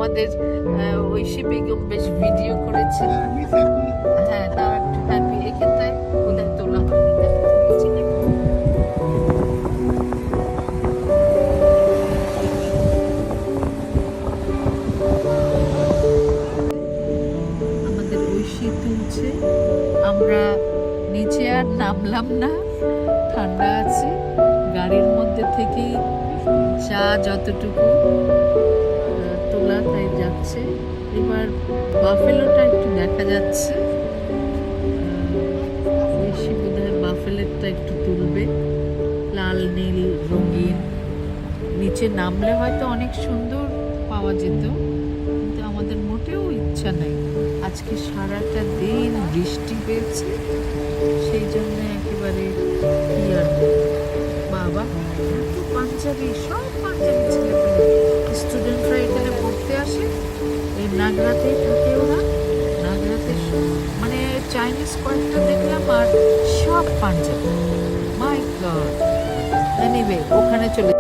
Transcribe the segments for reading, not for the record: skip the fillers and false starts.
আমাদের ঐশী বেগম বেশ ভিডিও করেছে। হ্যাঁ, তারা একটু হ্যাপি। এক্ষেত্রে কোথায় তোলা হয়নি, আমাদের ঐশী তুলছে। আমরা নিচে আর নামলাম না, ঠান্ডা আছে। গাড়ির মধ্যে থেকেই চা যতটুকু তোলা তাই যাচ্ছে। এবার বাফেলোটা একটু দেখা যাচ্ছে, বেশি বোধহয় বাফেলোটা একটু তুলবে, লাল নীল রঙিন। নিচে নামলে হয়তো অনেক সুন্দর পাওয়া যেত, কিন্তু আমাদের মোটেও ইচ্ছা নেই। আজকে সারাটা দিন বৃষ্টি হয়েছে, সেই জন্য একেবারে কি আর বাবা, এত পাঞ্জাবি, সব পাঞ্জাবি ছেলেপেলে স্টুডেন্টরা এখানে পড়তে আসে। এই নাগরাতেই থাকে ওরা, নাগরাতে মানে চাইনিজ কয়েকটা দেখলাম, আর সব পাঞ্জাবি। মাই গড। এনিওয়ে, ওখানে চলে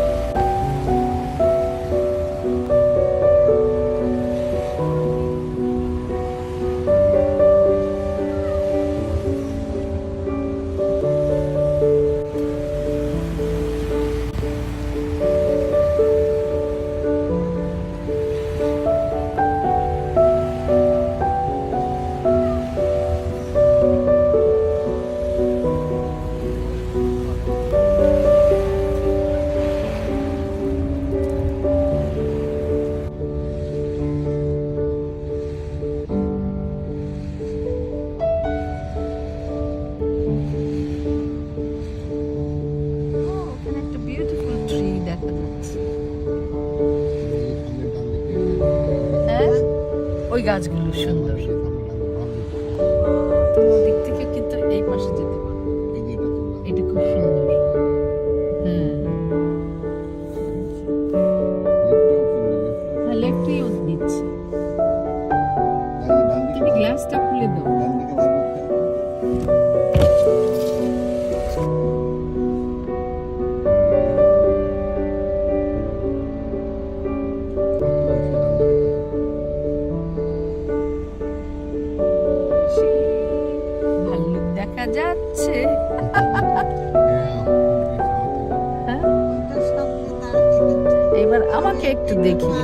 ওই গাছগুলো সুন্দর। দিক থেকে কিন্তু এই পাশে যেতে পারবো, এটা খুব সুন্দর। হ্যাঁ, লেফটেই দিচ্ছে। তুমি গ্লাসটা খুলে দাও। দেখা যাচ্ছে। এবার আমাকে একটু দেখিয়ে